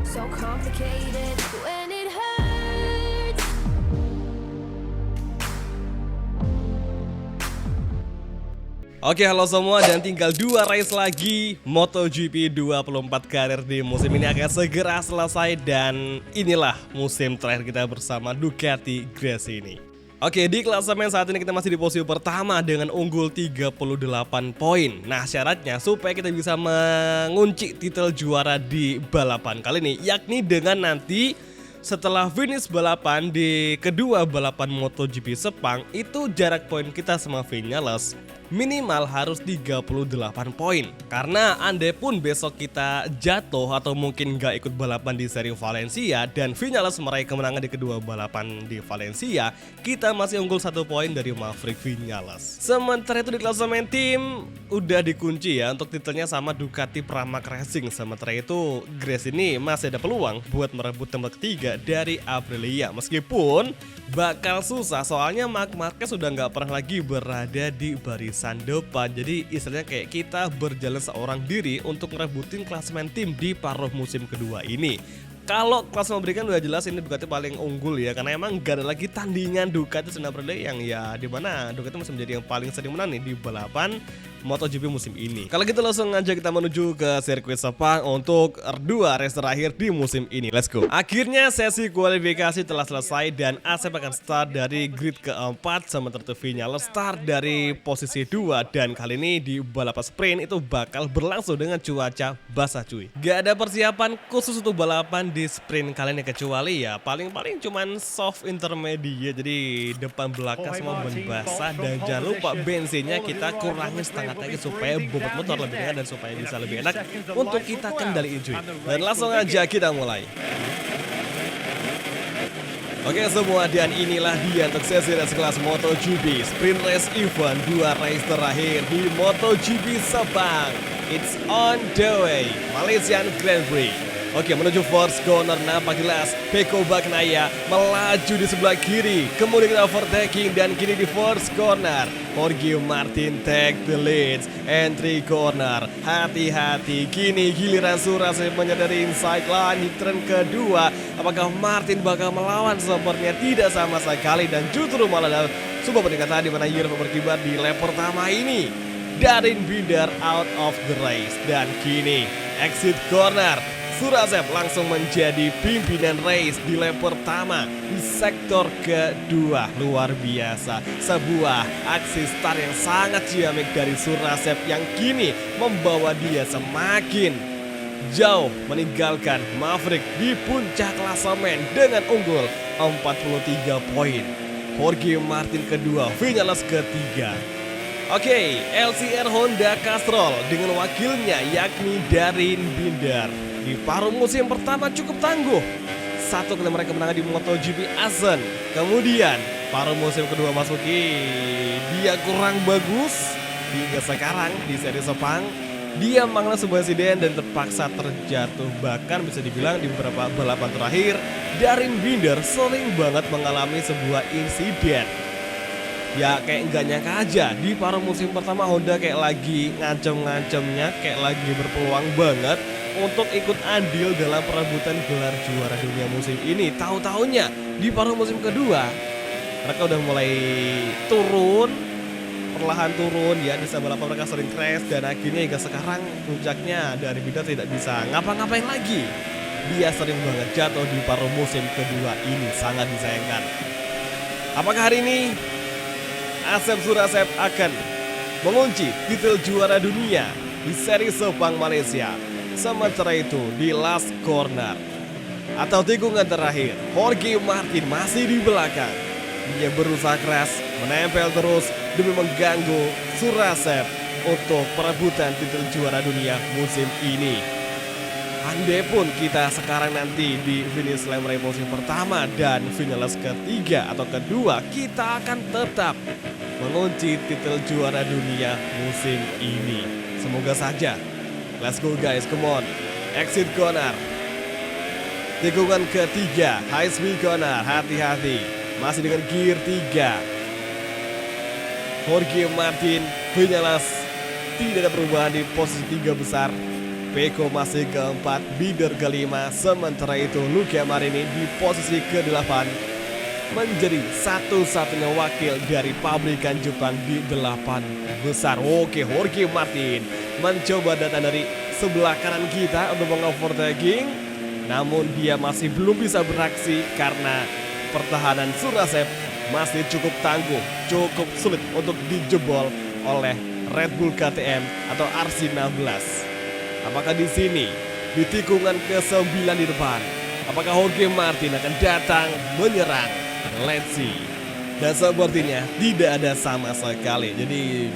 so complicated when it hurts. Oke, halo semua, dan tinggal 2 race lagi. MotoGP 24 karir di musim ini akan segera selesai, dan inilah musim terakhir kita bersama Ducati Grace ini. Oke, di klasemen saat ini kita masih di posisi pertama dengan unggul 38 poin. Nah, syaratnya supaya kita bisa mengunci titel juara di balapan kali ini, yakni dengan nanti setelah finish balapan di kedua balapan MotoGP Sepang, itu jarak poin kita sama Vinales minimal harus 38 poin. Karena andai pun besok kita jatuh atau mungkin gak ikut balapan di seri Valencia dan Vinales meraih kemenangan di kedua balapan di Valencia, kita masih unggul 1 poin dari Maverick Vinales. Sementara itu di klasemen tim udah dikunci ya untuk titelnya sama Ducati Pramac Racing. Sementara itu Grace ini masih ada peluang buat merebut tempat ketiga dari Aprilia, meskipun bakal susah soalnya Marc Marquez sudah nggak pernah lagi berada di barisan depan. Jadi istilahnya kayak kita berjalan seorang diri untuk merebutin klasemen tim di paruh musim kedua ini. Kalau klasemen berikan udah jelas ini Ducati paling unggul ya, karena emang gak ada lagi tandingan Ducati Senna Aprilia yang ya dimana Ducati masih menjadi yang paling sering menang nih di balapan MotoGP musim ini. Kalau gitu langsung aja kita menuju ke sirkuit Sepang untuk 2 race terakhir di musim ini. Let's go. Akhirnya sesi kualifikasi telah selesai dan Asep akan start dari grid keempat, sementara Vinales start dari posisi 2, dan kali ini di balapan sprint itu bakal berlangsung dengan cuaca basah cuy. Gak ada persiapan khusus untuk balapan di sprint kali ini kecuali ya paling-paling cuman soft intermediate, jadi depan belakang semua ban basah, dan jangan lupa bensinnya kita kurangin setengah lagi supaya bobot motor lebih ringan dan supaya bisa lebih enak untuk kita kendaliin cuy. Dan langsung aja kita mulai. Oke semua, dan inilah dia untuk sesi race kelas MotoGP Sprint Race Event 2 race terakhir di MotoGP Sepang. It's on the way, Malaysian Grand Prix. Oke, menuju first corner nampak jelas Pecco Bagnaia melaju di sebelah kiri, kemudian kita overtaking dan kini di first corner Jorge Martin take the lead, entry corner, hati-hati, kini giliran Surasep menyadari inside line di turn kedua. Apakah Martin bakal melawan? Sepertinya tidak sama sekali, dan justru malah ada sebuah peningkatan di mana Europe berkibar di lap pertama ini. Darin Binder out of the race, dan kini exit corner. Surasep langsung menjadi pimpinan race di lap pertama di sektor kedua. Luar biasa, sebuah aksi start yang sangat ciamik dari Surasep yang kini membawa dia semakin jauh meninggalkan Maverick di puncak klasemen dengan unggul 43 poin. Jorge Martin kedua, Vinales ketiga. Oke, LCR Honda Castrol dengan wakilnya yakni Darin Binder di paruh musim pertama cukup tangguh. Satu kali mereka menang di MotoGP Assen. Kemudian paruh musim kedua masuki, dia kurang bagus. Hingga sekarang di seri Sepang dia mengalami sebuah insiden dan terpaksa terjatuh. Bahkan bisa dibilang di beberapa balapan terakhir Darin Binder sering banget mengalami sebuah insiden. Ya kayak nggak nyangka aja di paruh musim pertama Honda kayak lagi ngancem-ngancemnya, kayak lagi berpeluang banget untuk ikut andil dalam perebutan gelar juara dunia musim ini. Tahu-taunya di paruh musim kedua mereka udah mulai turun, perlahan turun ya, di balapan mereka sering crash, dan akhirnya hingga sekarang puncaknya dari Binder tidak bisa ngapa-ngapain lagi. Dia sering banget jatuh di paruh musim kedua ini, sangat disayangkan. Apakah hari ini Asep Surasep akan mengunci titel juara dunia di seri Sepang Malaysia? Sementara itu di last corner atau tikungan terakhir, Jorge Martin masih di belakang. Dia berusaha keras menempel terus demi mengganggu Surasep untuk perebutan titel juara dunia musim ini. Andai pun kita sekarang nanti di finish line meraih posisi pertama dan Vinales ketiga atau kedua, kita akan tetap mengunci titel juara dunia musim ini. Semoga saja. Let's go guys, come on. Exit corner. Tikungan ketiga, high speed corner, hati-hati. Masih dengan gear 3. Jorge Martin, Vinales tidak ada perubahan di posisi 3 besar. Peko masih keempat, Binder kelima. Sementara itu Luca Marini di posisi ke-8 menjadi satu-satunya wakil dari pabrikan Jepang di 8 besar. Oke, Jorge Martin mencoba datang dari sebelah kanan kita untuk mengovertaking, namun dia masih belum bisa beraksi karena pertahanan Surasep masih cukup tangguh, cukup sulit untuk dijebol oleh Red Bull KTM atau RC16. Apakah di sini di tikungan ke-9 di depan, apakah Jorge Martin akan datang menyerang? Let's see. Dan sepertinya tidak ada sama sekali. Jadi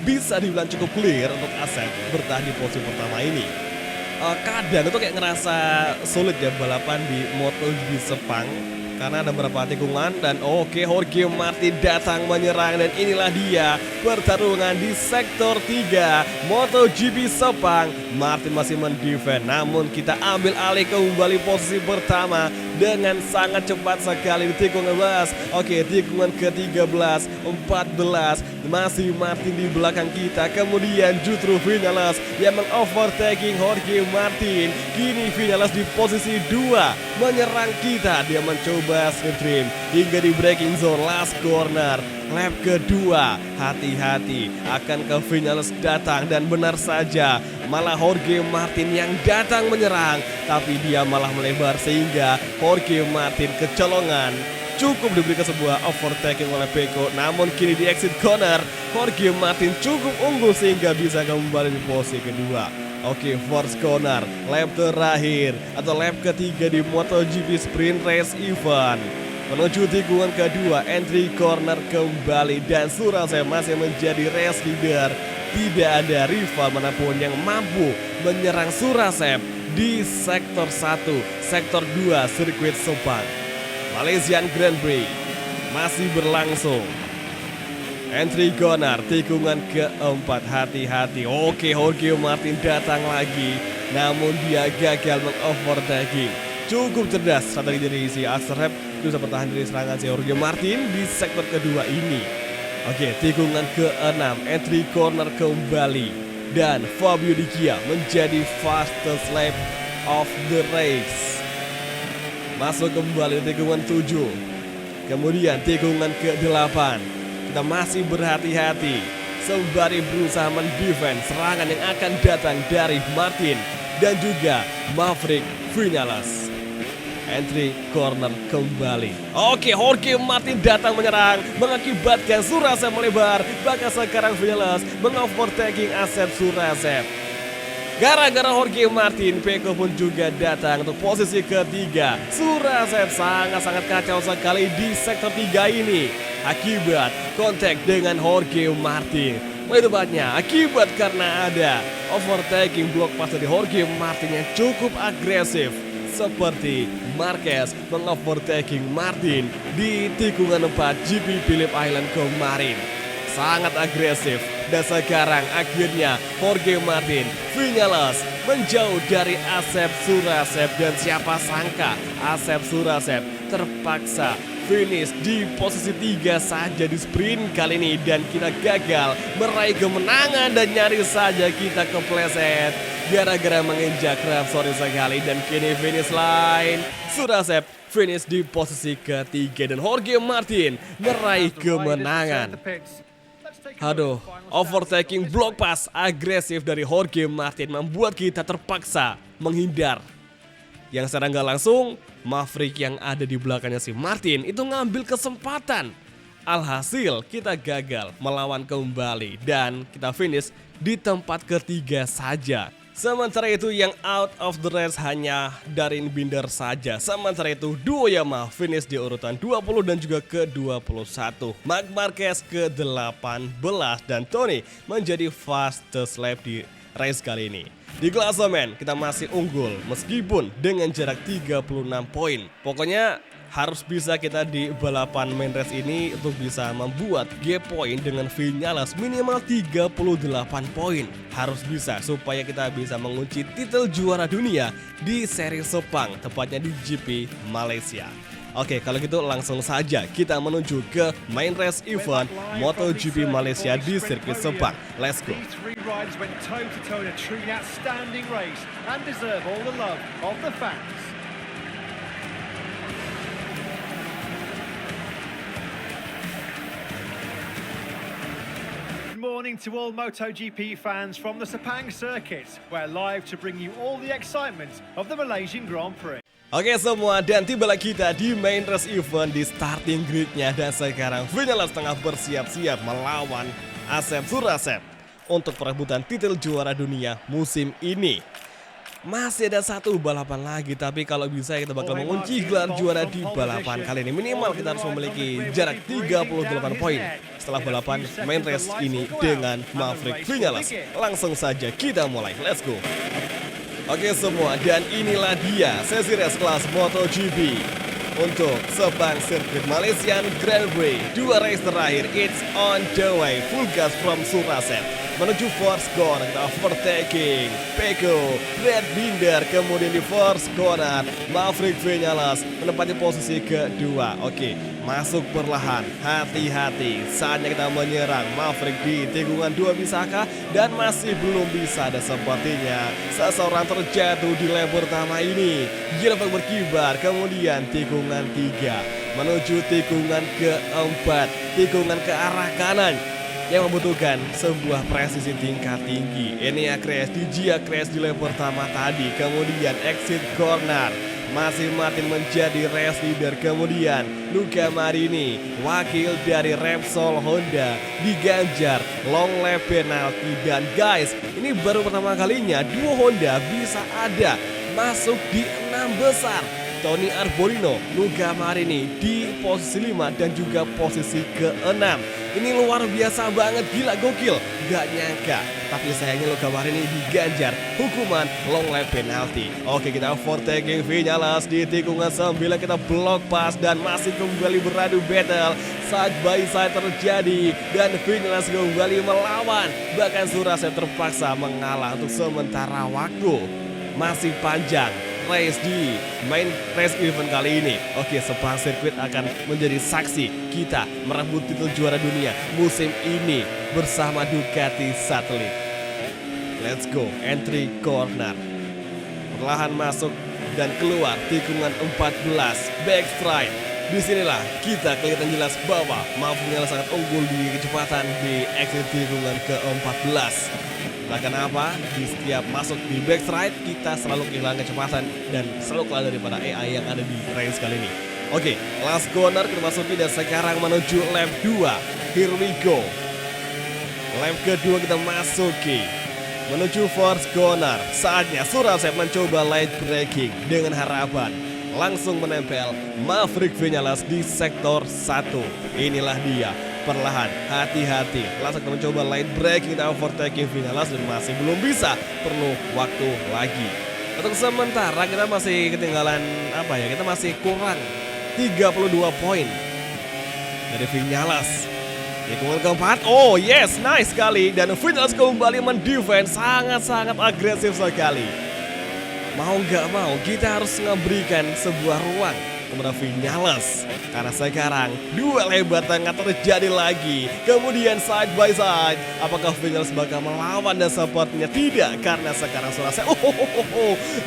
bisa dibilang cukup clear untuk Asep bertahan di posisi pertama ini. Kadang itu kayak ngerasa sulit ya balapan di MotoGP Sepang karena ada beberapa tikungan. Dan oke, Jorge Martin datang menyerang, dan inilah dia pertarungan di sektor 3 MotoGP Sepang. Martin masih mendefend, namun kita ambil alih kembali posisi pertama dengan sangat cepat sekali di tikungan 11. Oke, tikungan ke-13, 14 masih Martin di belakang kita. Kemudian justru Vinales yang mengovertaking Jorge Martin. Kini Vinales di posisi 2 menyerang kita. Dia mencoba slip trim hingga di braking zone last corner. Lap kedua, hati-hati akan ke Vinales datang, dan benar saja malah Jorge Martin yang datang menyerang, tapi dia malah melebar sehingga Jorge Martin kecolongan. Cukup diberikan sebuah overtaking oleh Peko, namun kini di exit corner Jorge Martin cukup unggul sehingga bisa kembali di posisi kedua. Oke, first corner, lap terakhir atau lap ketiga di MotoGP Sprint Race Event. Menuju tikungan kedua, entry corner kembali, dan Surasep masih menjadi race leader. Tidak ada rival manapun yang mampu menyerang Surasep di sektor 1, sektor 2 sirkuit Sepang. Malaysian Grand Prix masih berlangsung. Entry corner, tikungan keempat, hati-hati. Oke, Jorge Martin datang lagi, namun dia gagal mengovertaking. Cukup cerdas strategi dari si Asep, bisa bertahan dari serangan si Jorge Martin di sektor kedua ini. Oke, tikungan ke-6, entry corner kembali, dan Fabio Di Gia menjadi fastest lap of the race. Masuk kembali di tikungan 7. Kemudian tikungan ke-8. Kita masih berhati-hati sembari berusaha mendefend serangan yang akan datang dari Martin dan juga Maverick Vinales. Entry corner kembali. Oke, Jorge Martin datang menyerang, mengakibatkan Surasep melebar. Bahkan sekarang Vinales mengovertaking Asep Surasep. Gara-gara Jorge Martin, Peko pun juga datang untuk posisi ketiga. Surasep sangat-sangat kacau sekali di sektor 3 ini akibat kontak dengan Jorge Martin. Lebih tepatnya akibat karena ada overtaking block pas dari Jorge Martin yang cukup agresif, seperti Marquez mengovertaking Martin di tikungan 4 GP Phillip Island kemarin. Sangat agresif, dan sekarang akhirnya Jorge Martin Vinales menjauh dari Asep Surasep, dan siapa sangka Asep Surasep terpaksa finish di posisi 3 saja di sprint kali ini, dan kita gagal meraih kemenangan dan nyaris saja kita kepleset gara-gara menginjak rem, sorry sekali. Dan kini finish line Surasep finish di posisi ketiga, dan Jorge Martin meraih kemenangan. Aduh, overtaking block pass agresif dari Jorge Martin membuat kita terpaksa menghindar. Yang secara nggak langsung, Maverick yang ada di belakangnya si Martin itu ngambil kesempatan. Alhasil kita gagal melawan kembali dan kita finish di tempat ketiga saja. Sementara itu yang out of the race hanya Darin Binder saja. Sementara itu duo Yamaha finish di urutan 20 dan juga ke-21. Marc Marquez ke-18 dan Tony menjadi fastest lap di race kali ini. Di klasemen kita masih unggul meskipun dengan jarak 36 poin. Pokoknya harus bisa kita di balapan main race ini untuk bisa membuat gap point dengan Vinales minimal 38 poin. Harus bisa supaya kita bisa mengunci titel juara dunia di seri Sepang, tepatnya di GP Malaysia. Oke, kalau gitu langsung saja kita menuju ke main race event MotoGP Malaysia di sirkuit Sepang. Let's go. riders went toe-to-toe in a truly outstanding race and deserve all the love of the fans. Good morning to all MotoGP fans from the Sepang circuit. We're live to bring you all the excitement of the Malaysian Grand Prix. Oke semua, dan tibalah kita di main race event di starting gridnya. Dan sekarang Vinales tengah bersiap-siap melawan Asep Surasep untuk perebutan titel juara dunia musim ini. Masih ada satu balapan lagi, tapi kalau bisa kita bakal mengunci gelar juara di balapan kali ini. Minimal kita harus memiliki jarak 38 poin setelah balapan main race ini dengan Maverick Vinales. Langsung saja kita mulai, let's go. Oke semua, dan inilah dia sesi race kelas MotoGP untuk Sepang Sirkuit Malaysian Grand Prix. Dua race terakhir, it's on the way. Full gas from Surasep menuju Force Corner, kita overtaking Pecco, Brad Binder, kemudian di Force Corner Maverick Vinales menempati posisi kedua. Oke, masuk perlahan, hati-hati, saatnya kita menyerang Maverick di tikungan 2 bisakah, dan masih belum bisa. Dan sepertinya seseorang terjatuh di lap pertama ini. Gearbox berkibar, kemudian tikungan 3 menuju tikungan keempat, tikungan ke arah kanan yang membutuhkan sebuah presisi tingkat tinggi. Ini ya crash di Gia crash di lap pertama tadi, kemudian exit corner masih Martin menjadi race leader, kemudian Luca Marini wakil dari Repsol Honda diganjar long lap penalti. Dan guys, ini baru pertama kalinya dua Honda bisa ada masuk di 6 besar. Tony Arbolino, Luca Marini di posisi 5 dan juga posisi ke-6. Ini luar biasa banget, gila gokil, gak nyangka. Tapi sayangnya Luca Marini diganjar hukuman long lap penalti. Oke, kita overtaking Vinales di tikungan 9, kita block pass dan masih kembali beradu battle. Side by side terjadi dan Vinales kembali melawan. Bahkan Surasep terpaksa mengalah untuk sementara waktu. Masih panjang race di main race event kali ini. Oke, Sepang Sirkuit akan menjadi saksi kita merebut titel juara dunia musim ini bersama Ducati Satelit. Let's go, entry corner, perlahan masuk dan keluar tikungan 14 backstride. Disinilah kita kelihatan jelas bahwa Maverick sangat unggul di kecepatan di exit tikungan ke-14. Bahkan apa, di setiap masuk di backstride kita selalu kehilangan kecepatan dan selalu kalah daripada AI yang ada di race kali ini. Oke, last corner kita masuki dan sekarang menuju lap 2. Here we go. Lap kedua kita masuki menuju Force Corner. Saatnya Surasep mencoba light braking dengan harapan langsung menempel Maverick Vinales di sektor 1. Inilah dia, perlahan, hati-hati, langsung mencoba light braking, kita overtaking Vinales dan masih belum bisa, perlu waktu lagi. Untuk sementara kita masih ketinggalan kita masih kurang 32 poin dari Vinales. Tikungan keempat, oh yes, nice sekali, dan Vinales kembali mendefense sangat-sangat agresif sekali. Mau gak mau kita harus memberikan sebuah ruang kepada Vinales, karena sekarang duel hebat tengah terjadi lagi. Kemudian side by side, apakah Vinales bakal melawan? Dan sepertinya tidak, karena sekarang Surasep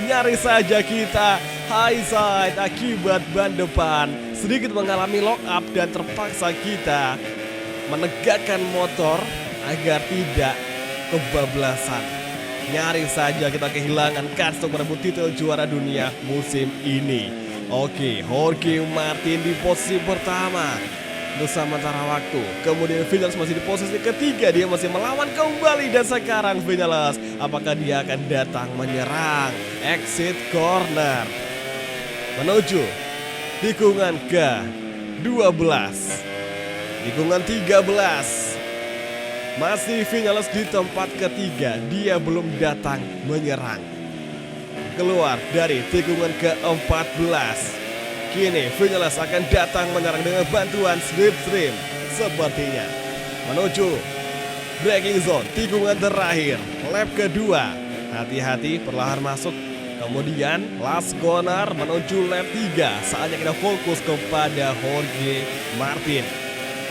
nyaris saja kita high side akibat ban depan sedikit mengalami lock up dan terpaksa kita menegakkan motor agar tidak kebablasan. Nyaris saja kita kehilangan kans untuk merebut titel juara dunia musim ini. Oke, Jorge Martin di posisi pertama untuk sementara waktu. Kemudian Vinales masih di posisi ketiga, dia masih melawan kembali. Dan sekarang Vinales, apakah dia akan datang menyerang? Exit corner menuju tikungan ke-12, tikungan 13. Masih Vinales di tempat ketiga, dia belum datang menyerang. Keluar dari tikungan ke-14. Kini Vinales akan datang menyerang dengan bantuan slipstream sepertinya. Menuju braking zone, tikungan terakhir, lap kedua. Hati-hati, perlahan masuk. Kemudian last corner menuju lap 3. Saatnya kita fokus kepada Jorge Martin.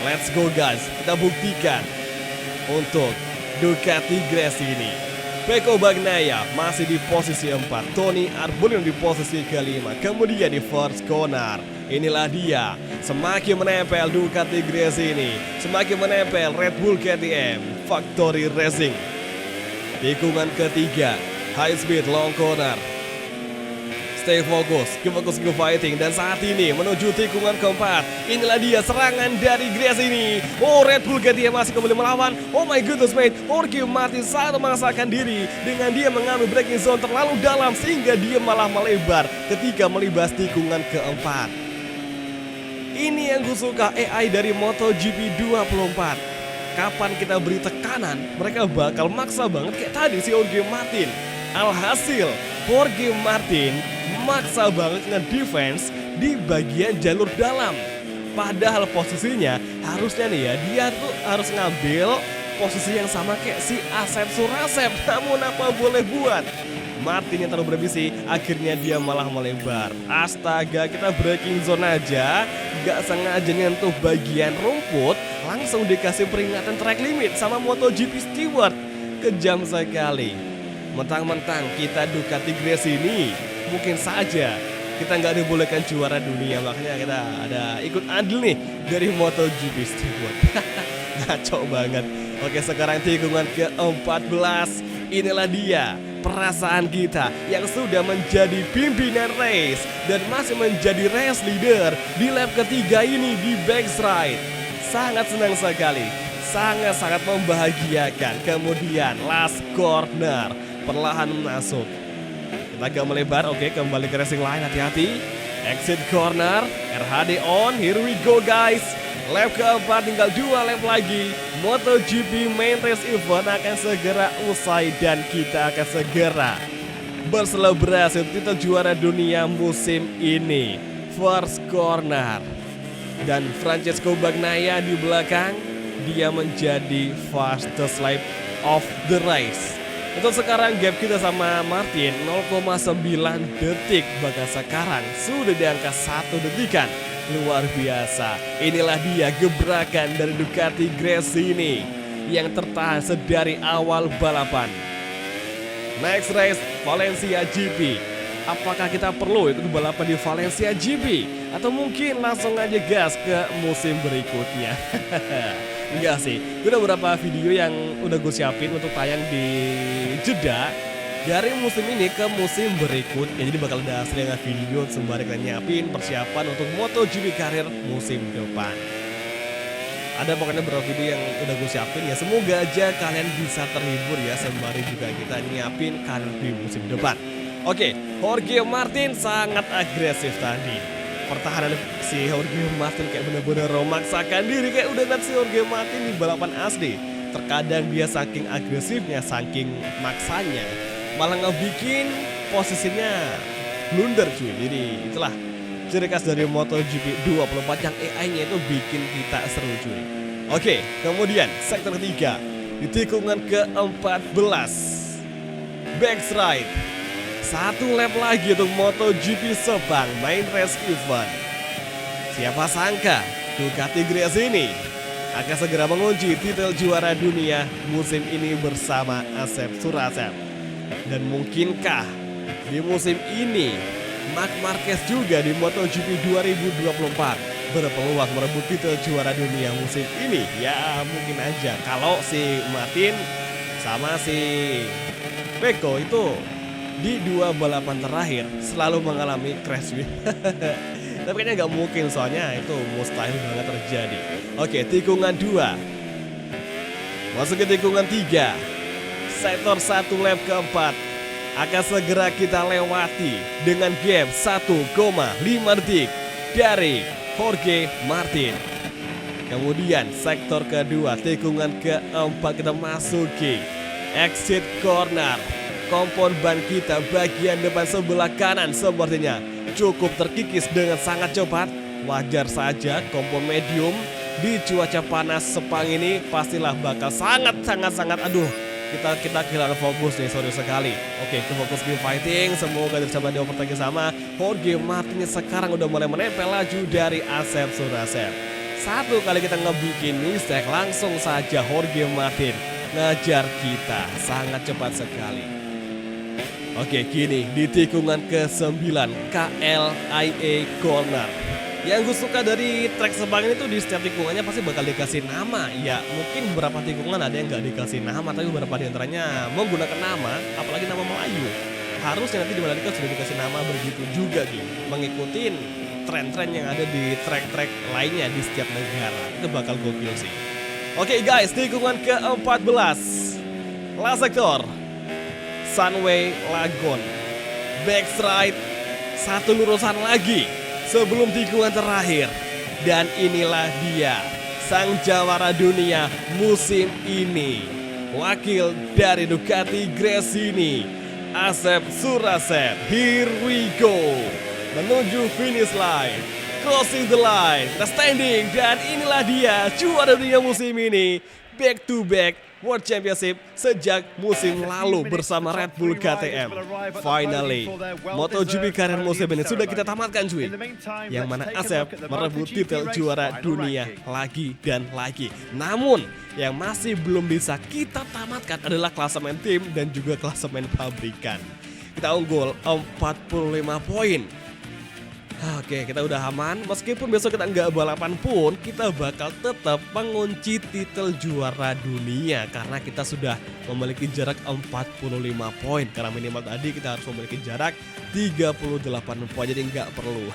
Let's go guys, kita buktikan untuk Ducati Gresini. Pecco Bagnaia masih di posisi 4, Tony Arbolino di posisi kelima. Kemudian di first corner, inilah dia, semakin menempel Ducati Gresini, semakin menempel Red Bull KTM Factory Racing. Tikungan ketiga, high speed long corner. Stay fokus, keep fighting. Dan saat ini menuju tikungan keempat, inilah dia serangan dari Gresini. Oh, Red Bull KTM masih kembali melawan. Oh my goodness mate, Jorge Martin sangat memaksakan diri dengan dia mengambil braking zone terlalu dalam sehingga dia malah melebar ketika melibas tikungan keempat. Ini yang gue suka AI dari MotoGP 24. Kapan kita beri tekanan, mereka bakal maksa banget kayak tadi si Jorge Martin. Alhasil, Jorge Martin maksa banget nge-defense di bagian jalur dalam. Padahal posisinya harusnya nih ya, dia tuh harus ngambil posisi yang sama kayak si Asep Surasep. Namun apa boleh buat, Martin yang terlalu berbisi, akhirnya dia malah melebar. Astaga, kita braking zone aja, gak sengaja nyentuh bagian rumput, langsung dikasih peringatan track limit sama MotoGP Steward. Kejam sekali. Mentang-mentang kita Ducati Gresini, mungkin saja kita nggak dibolehkan juara dunia, makanya kita ada ikut andil nih dari MotoGP Steward. Ngaco banget. Oke, sekarang tikungan ke-14, inilah dia perasaan kita yang sudah menjadi pimpinan race dan masih menjadi race leader di lap ketiga ini di backstride. Sangat senang sekali, sangat-sangat membahagiakan. Kemudian last corner, perlahan masuk. Kita agak melebar, oke, kembali ke racing line, hati-hati. Exit corner, RHD on, here we go guys. Lap keempat, tinggal 2 lap lagi. MotoGP Main Race Event akan segera usai dan kita akan segera berselebrasi titel juara dunia musim ini. First corner. Dan Francesco Bagnaia di belakang, dia menjadi fastest lap of the race. Untuk sekarang gap kita sama Martin 0,9 detik, bahkan sekarang sudah di angka 1 detikan. Luar biasa. Inilah dia gebrakan dari Ducati Gresini yang tertahan sedari awal balapan. Next race, Valencia GP. Apakah kita perlu ikut balapan di Valencia GP? Atau mungkin langsung aja gas ke musim berikutnya? Enggak sih, gue udah beberapa video yang udah gue siapin untuk tayang di jeda dari musim ini ke musim berikutnya. Jadi bakal ada selingan video sembari kalian nyiapin persiapan untuk MotoGP karir musim depan. Ada pokoknya beberapa video yang udah gue siapin ya, semoga aja kalian bisa terhibur ya sembari juga kita nyiapin karir di musim depan. Oke, Jorge Martin sangat agresif tadi. Pertahanan si Jorge Martin kayak bener-bener memaksakan diri, kayak udah lihat si Jorge Martin di balapan asli. Terkadang dia saking agresifnya, saking maksanya, malah ngebikin posisinya blunder cuy. Jadi itulah ciri khas dari MotoGP 24 yang AI-nya itu bikin kita seru cuy. Oke, kemudian sektor ketiga di tikungan ke-14 backstride. 1 lap lagi untuk MotoGP Sepang Main Race Event. Siapa sangka Ducati Gresini akan segera mengunci titel juara dunia musim ini bersama Asep Surasep. Dan mungkinkah di musim ini Marc Marquez juga di MotoGP 2024 berpeluang merebut titel juara dunia musim ini? Ya mungkin aja kalau si Martin sama si Pecco itu di 2 balapan terakhir selalu mengalami crash. Tapi kayaknya nggak mungkin, soalnya itu mustahil banget terjadi. Oke, tikungan 2 masuk ke tikungan 3. Sektor 1 lap keempat akan segera kita lewati dengan gap 1,5 detik dari Jorge Martin. Kemudian sektor kedua, tikungan keempat kita masuki exit corner. Kompon ban kita bagian depan sebelah kanan sepertinya cukup terkikis dengan sangat cepat. Wajar saja, kompon medium di cuaca panas Sepang ini pastilah bakal sangat aduh, kita kehilangan fokus nih, sorry sekali. Oke, kita fokus di fighting, semoga bisa di overtake sama Jorge Martin. Sekarang udah mulai menempel laju dari Asep Surasep. Satu kali kita ngebikin mistake, langsung saja Jorge Martin ngajar kita sangat cepat sekali. Oke, kini di tikungan ke-9 KLIA Corner. Yang gue suka dari trek Sepang ini tuh di setiap tikungannya pasti bakal dikasih nama. Ya mungkin beberapa tikungan ada yang nggak dikasih nama, tapi beberapa diantaranya menggunakan nama, apalagi nama Melayu. Harusnya nanti di Mandalika sudah dikasih nama begitu juga gitu, mengikuti tren-tren yang ada di trek-trek lainnya di setiap negara. Itu bakal gokil sih. Oke guys, tikungan ke-14 La Sector Sunway Lagoon, backstride, satu lurusan lagi sebelum tikungan terakhir. Dan inilah dia sang jawara dunia musim ini, wakil dari Ducati Gresini, Asep Surasep. Here we go, menuju finish line, crossing the line, the standing. Dan inilah dia juara dunia musim ini, back to back World Championship sejak musim lalu bersama Red Bull KTM. Finally, MotoGP karir musim ini sudah kita tamatkan cuy. Yang mana Asep merebut titel juara dunia lagi dan lagi. Namun, yang masih belum bisa kita tamatkan adalah klasemen tim dan juga klasemen pabrikan. Kita unggul 45 poin. Oke, kita udah aman. Meskipun besok kita nggak balapan pun, kita bakal tetap mengunci titel juara dunia karena kita sudah memiliki jarak 45 poin. Karena minimal tadi kita harus memiliki jarak 38 poin, jadi nggak perlu.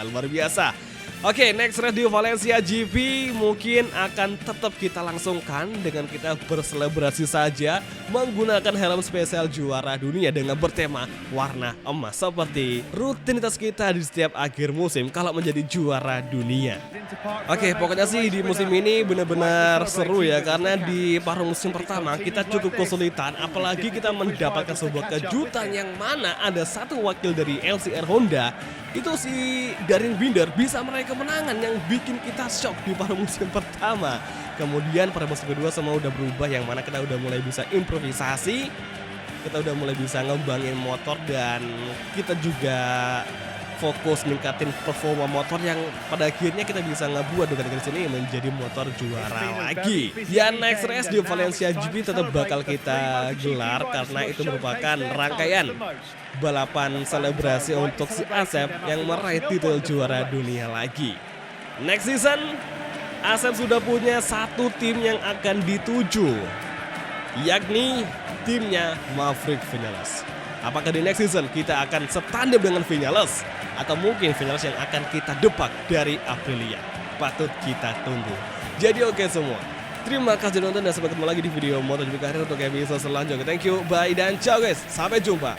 Luar biasa. Oke, next race di Valencia GP mungkin akan tetap kita langsungkan dengan kita berselebrasi saja menggunakan helm spesial juara dunia dengan bertema warna emas seperti rutinitas kita di setiap akhir musim kalau menjadi juara dunia. Oke, pokoknya sih di musim ini benar-benar seru ya, karena di paruh musim pertama kita cukup kesulitan, apalagi kita mendapatkan sebuah kejutan yang mana ada satu wakil dari LCR Honda, itu si Darin Binder bisa meraih kemenangan yang bikin kita shock di paruh musim pertama. Kemudian pada musim kedua semua udah berubah, yang mana kita udah mulai bisa improvisasi, kita udah mulai bisa ngembangin motor, dan kita juga fokus ningkatin performa motor yang pada akhirnya kita bisa ngebuat Ducati sini menjadi motor juara lagi. Ya, next race di Valencia GP tetap bakal kita gelar karena itu merupakan rangkaian balapan selebrasi untuk si Asep yang meraih titel juara dunia lagi. Next season, Asep sudah punya satu tim yang akan dituju, yakni timnya Maverick Vinales. Apakah di next season kita akan setandem dengan Vinales, atau mungkin Vinales yang akan kita depak dari Aprilia? Patut kita tunggu. Jadi oke semua, terima kasih sudah nonton dan sampai ketemu lagi di video MotoGP Karir untuk episode selanjutnya. Thank you, bye dan ciao guys, sampai jumpa.